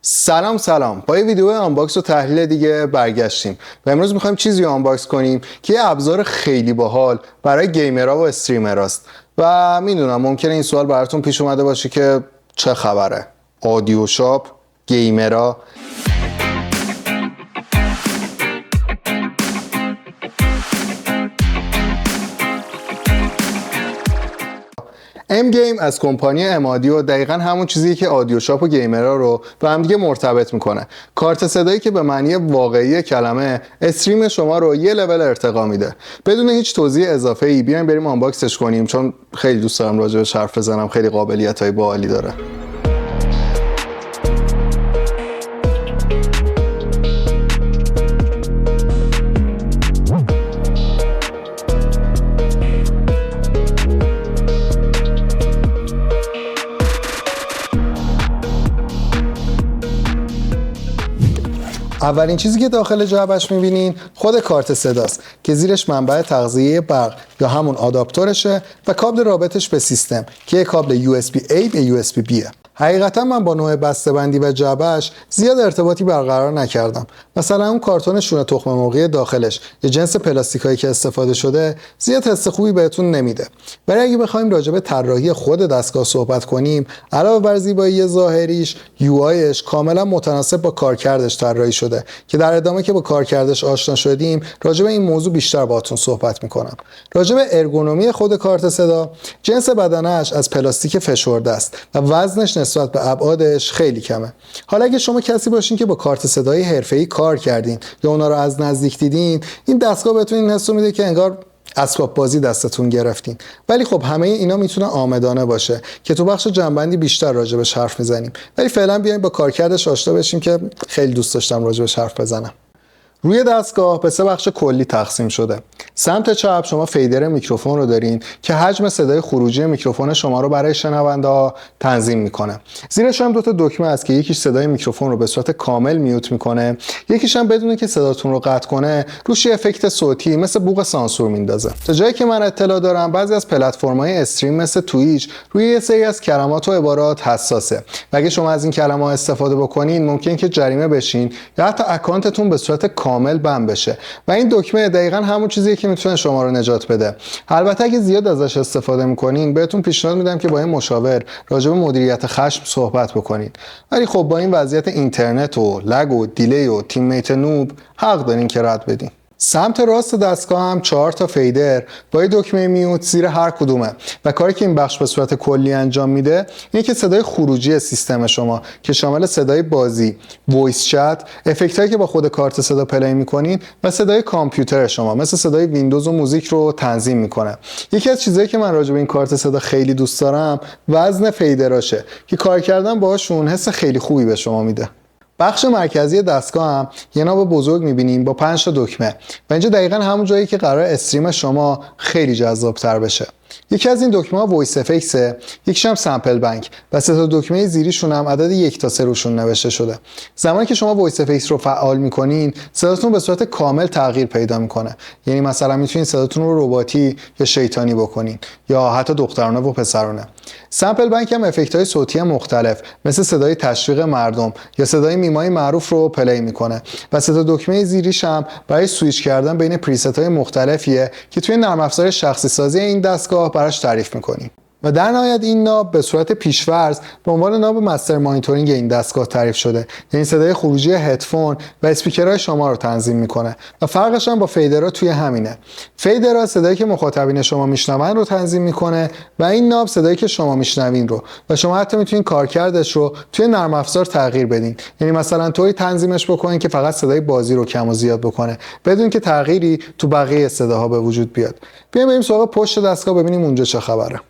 سلام با یه ویدیو آنباکس و تحلیل دیگه برگشتیم و امروز میخوایم چیزی آنباکس کنیم که یه ابزار خیلی باحال برای گیمرها و استریمراست و میدونم ممکنه این سوال براتون پیش اومده باشه که چه خبره؟ آدیو شاپ، گیمرها. ام گیم از کمپانی ام آدیو دقیقاً همون چیزیه که آدیو شاپ و گیمرها رو به هم دیگه مرتبط میکنه. کارت صدایی که به معنی واقعی کلمه استریم شما رو یه لول ارتقا میده. بدون هیچ توضیح اضافه ای بیایم بریم آنباکسش کنیم، چون خیلی دوست دارم راجعش حرف بزنم، خیلی قابلیت‌های باحالی داره. اولین چیزی که داخل جعبش میبینین خود کارت صداست که زیرش منبع تغذیه برق یا همون آداپتورشه و کابل رابطش به سیستم که یک کابل USB-A به USB-B. حقیقتا من با نوع بسته‌بندی و جعبه‌اش زیاد ارتباطی برقرار نکردم. مثلا اون کارتون شونه تخم مرغی داخلش یا جنس پلاستیکایی که استفاده شده زیاد حس خوبی بهتون نمیده. ولی اگه بخوایم راجع به طراحی خود دستگاه صحبت کنیم، علاوه بر زیبایی ظاهریش، UIش کاملا متناسب با کارکردش طراحی شده که در ادامه که با کارکردش آشنا شدیم راجع به این موضوع بیشتر باهاتون صحبت میکنم. راجع به ارگونومی خود کارت صدا، جنس بدنش از پلاستیک فشرده است و وزنش نسبت به ابعادش خیلی کمه. حالا اگه شما کسی باشین که با کارت صدای حرفه‌ای کار کردین یا اونا رو از نزدیک دیدین، این دستگاه بهتون این حس میده که انگار اسباب بازی دستتون گرفتین. ولی خب همه اینا میتونه عامدانه باشه که تو بخش جنبندی بیشتر راجبش حرف میزنیم. ولی فعلا بیایم با کارکردش آشنا بشیم که خیلی دوست داشتم راجبش حرف بزنم. روی دستگاه به 3 بخش کلی تقسیم شده. سمت چپ شما فیدر میکروفون رو دارین که حجم صدای خروجی میکروفون شما رو برای شنونده تنظیم میکنه. زیرش هم 2 تا دکمه است که یکیش صدای میکروفون رو به صورت کامل میوت میکنه، یکیش هم بدون که صداتون رو قطع کنه روش افکت صوتی مثل بوق سانسور میندازه. تا جایی که من اطلاع دارم بعضی از پلتفرم‌های استریم مثل توییچ روی یه سری از کلمات و عبارات حساسه و اگه شما از این کلمات استفاده بکنین ممکن که جریمه بشین یا حتی اکانتتون به صورت کامل بند بشه و این دکمه دقیقاً همون چیزیه که میتونه شما رو نجات بده. البته اگه زیاد ازش استفاده میکنین بهتون پیشنهاد میدم که با این مشاور راجع به مدیریت خشم صحبت بکنین. ولی خب با این وضعیت اینترنت و لگ و دیلی و تیم میت نوب حق دارین که رد بدین. سمت راست دستگاه هم 4 تا فیدر با دکمه میوت زیر هر کدومه و کاری که این بخش به صورت کلی انجام میده اینه که صدای خروجی سیستم شما که شامل صدای بازی، وایس چت، افکتایی که با خود کارت صدا پلی میکنین و صدای کامپیوتر شما مثل صدای ویندوز و موزیک رو تنظیم میکنه. یکی از چیزایی که من راجع به این کارت صدا خیلی دوست دارم وزن فیدراشه که کار کردن باهاشون حس خیلی خوبی به شما میده. بخش مرکزی دستگاه هم یه ناب بزرگ می‌بینیم با 5 تا دکمه و اینجا دقیقاً همون جایی که قرار استریم شما خیلی جذاب‌تر بشه. یکی از این دکمه‌ها وایس افکتسه، یکیش هم سمپل بانک و 3 تا دکمه زیریشون هم عدد 1 تا 3 روشون نوشته شده. زمانی که شما وایس افکتس رو فعال می‌کنین، صداتون به صورت کامل تغییر پیدا می‌کنه. یعنی مثلا می‌تونین صداتون رو رباتی یا شیطانی بکنین یا حتی دخترانه و پسرانه. سمپل بانک هم افکت‌های صوتی مختلف مثل صدای تشویق مردم یا صدای میمای معروف رو پلی می‌کنه و 3 تا دکمه زیریش هم برای سویچ کردن بین پریست‌های مختلفیه که توی نرم افزار شخصی سازی این دستگاه براش تعریف می‌کنیم. و در نهایت این ناب به صورت پیش‌فرض به عنوان ناب مستر مانیتورینگ این دستگاه تعریف شده، یعنی صدای خروجی هدفون و اسپیکرهای شما رو تنظیم میکنه و فرقش هم با فیدرها توی همینه. فیدرها صدایی که مخاطبین شما میشنون رو تنظیم میکنه و این ناب صدایی که شما میشنوین رو و شما حتی میتونین کارکردش رو توی نرم افزار تغییر بدین. یعنی مثلا طوری تنظیمش بکنین که فقط صدای بازی رو کم و زیاد بکنه بدون که تغییری تو بقیه صداها به وجود بیاد. بیایم بریم سراغ پشت دستگاه ببینیم اونجا چه خبره.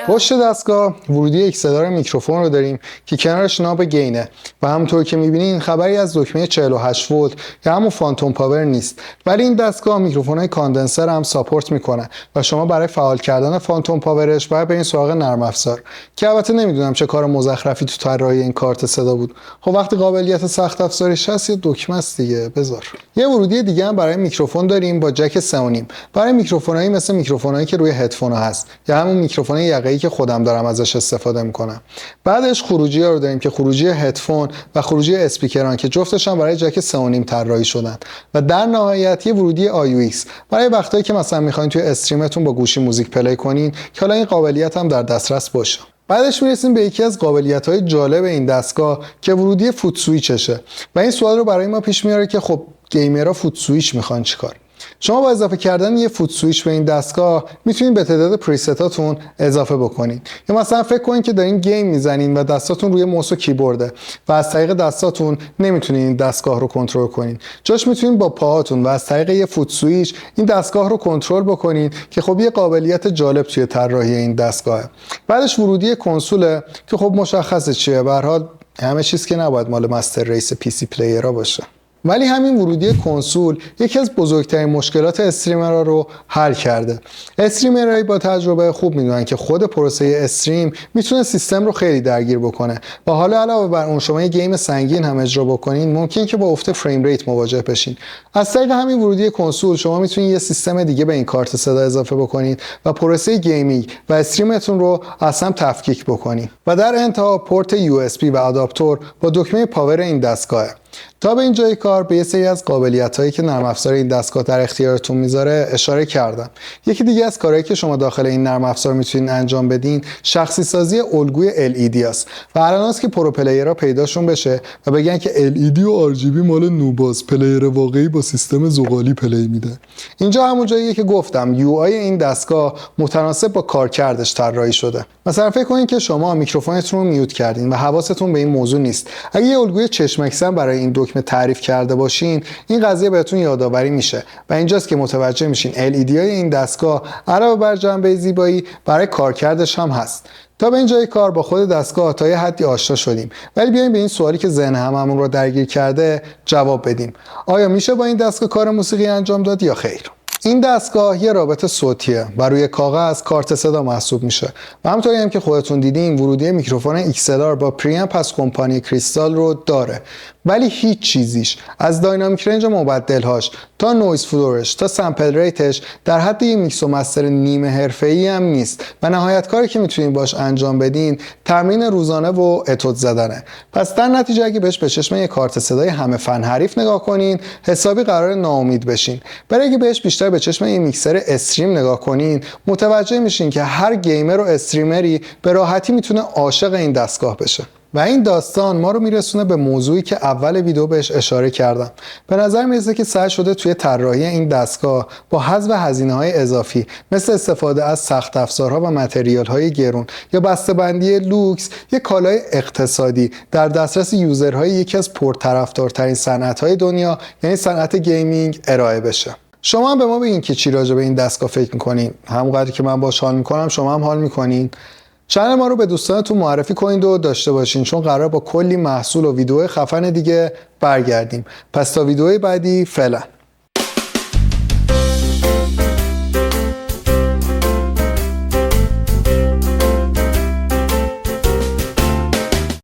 پشت دستگاه ورودی اکسلار میکروفون رو داریم که کنارش ناب گینه و همونطور که میبینین خبری از دکمه 48 ولت یا همون فانتوم پاور نیست، ولی این دستگاه میکروفونای کاندنسر هم ساپورت میکنه و شما برای فعال کردن فانتوم پاورش باید برین سراغ نرم افزار که البته نمیدونم چه کار مزخرفی تو طراحی این کارت صدا بود. خب وقتی قابلیت سخت افزاریش هست یه دکمه است دیگه، بذار. یه ورودی دیگه هم برای میکروفون داریم با جک 3.5 برای میکروفونایی مثل میکروفونایی که روی هدفون هست یا همون میکروفون یقه‌ای که خودم دارم ازش استفاده میکنم. بعدش خروجی ها رو داریم که خروجی هدفون و خروجی اسپیکران که جفتش هم برای جک 3.5 طراحی شدن و در نهایت یه ورودی AUX برای وقتایی که مثلا میخواین توی استریمتون با گوشی موزیک پلی کنین که حالا این قابلیت هم در دسترس باشه. بعدش میرسیم به یکی از قابلیت‌های جالب این دستگاه که ورودی فوت سویچشه و این سوال رو برای ما پیش میاره که خب گیمرها فوت سویچ میخوان چیکار؟ شما با اضافه کردن یه فوت سویچ به این دستگاه میتونید به تعداد پریستاتون اضافه بکنین. یا مثلا فکر کنین که دارین گیم میزنین و دستاتون روی موس و کیبورده و از طریق دستاتون نمیتونین این دستگاه رو کنترل کنین. جاش میتونین با پاهاتون و از طریق یه فوت سویچ این دستگاه رو کنترل بکنین که خب یه قابلیت جالب توی طراحی این دستگاهه. بعدش ورودی کنسوله که خب مشخصه چیه، به هر حال همه چیز که نباید مال مستر ریس پی سی پلیرها باشه. ولی همین ورودی کنسول یکی از بزرگترین مشکلات استریمرها رو حل کرده. استریمرهای با تجربه خوب میدونن که خود پروسه استریم میتونه سیستم رو خیلی درگیر بکنه و حالا علاوه بر اون شما یه گیم سنگین هم اجرا بکنین ممکن که با افت فریم ریت مواجه بشین. از طریق همین ورودی کنسول شما میتونین یه سیستم دیگه به این کارت صدا اضافه بکنید و پروسه گیمینگ و استریمتون رو اصلا تفکیک بکنید. و در انتها پورت USB و آداپتور با دکمه پاور این دستگاهه. تا به اینجای کار به یه سری از قابلیت‌هایی که نرم افزار این دستگاه در اختیارتون میذاره اشاره کردم. یکی دیگه از کارهایی که شما داخل این نرم افزار میتونین انجام بدین شخصی سازی الگوی LED است و الان است که پرو پلیرها پیداشون بشه و بگن که LED و RGB مال نوباس، پلیر واقعی با سیستم زغالی پلی میده. اینجا همون جاییه که گفتم UI این دستگاه متناسب با کارکردش طراحی شده. مثلا فکر کنین که شما میکروفونتون رو میوت کردین و حواستون به این موضوع نیست. اگه یه الگوی چشمکسن برای این دکمه تعریف کرده باشین این قضیه بهتون یادآوری میشه و اینجاست که متوجه میشین LED های این دستگاه علاوه بر جنبه زیبایی برای کارکردش هم هست. تا به اینجای کار با خود دستگاه تا یه حدی آشنا شدیم، ولی بیایم به این سوالی که ذهن هممون رو درگیر کرده جواب بدیم. آیا میشه با این دستگاه کار موسیقی انجام داد یا خیر؟ این دستگاه یه رابط صوتیه و روی کاغذ کارت صدا محسوب میشه و همونطوری هم که خودتون دیدین ورودی میکروفون XLR با پریامپ از کمپانی کریستال رو داره، ولی هیچ چیزیش از داینامیک رنج مبدلهاش تا نویز فلورش تا سمپل ریتش در حد یه میکس و مستر نیمه حرفه‌ای هم نیست و نهایت کاری که میتونین باش انجام بدین تمرین روزانه و اتود زدنه. پس در نتیجه اگه بهش به چشم یه کارت صدای همه فن حریف نگاه کنین حسابی قرار ناامید بشین. برای اگه بهش بیشتر به چشم یه میکسر استریم نگاه کنین متوجه میشین که هر گیمر و استریمری به راحتی میتونه عاشق این دستگاه بشه. و این داستان ما رو میرسونه به موضوعی که اول ویدیو بهش اشاره کردم. به نظر میرسه که سعی شده توی طراحی این دستگاه با حذف هزینه‌های اضافی مثل استفاده از سخت افزارها و متریال‌های گرون یا بسته‌بندی لوکس یک کالای اقتصادی در دسترس یوزرهای یکی از پرطرفدارترین صنعت‌های دنیا یعنی صنعت گیمینگ ارائه بشه. شما هم به ما بگین که چی راجع به این دستگاه فکر می‌کنین. همونقدر که من باهاش حال می‌کنم شما هم حال می‌کنین. چنل ما رو به دوستانتون معرفی کنید و داشته باشین چون قرار با کلی محصول و ویدیو خفن دیگه برگردیم. پس تا ویدیوی بعدی فعلا.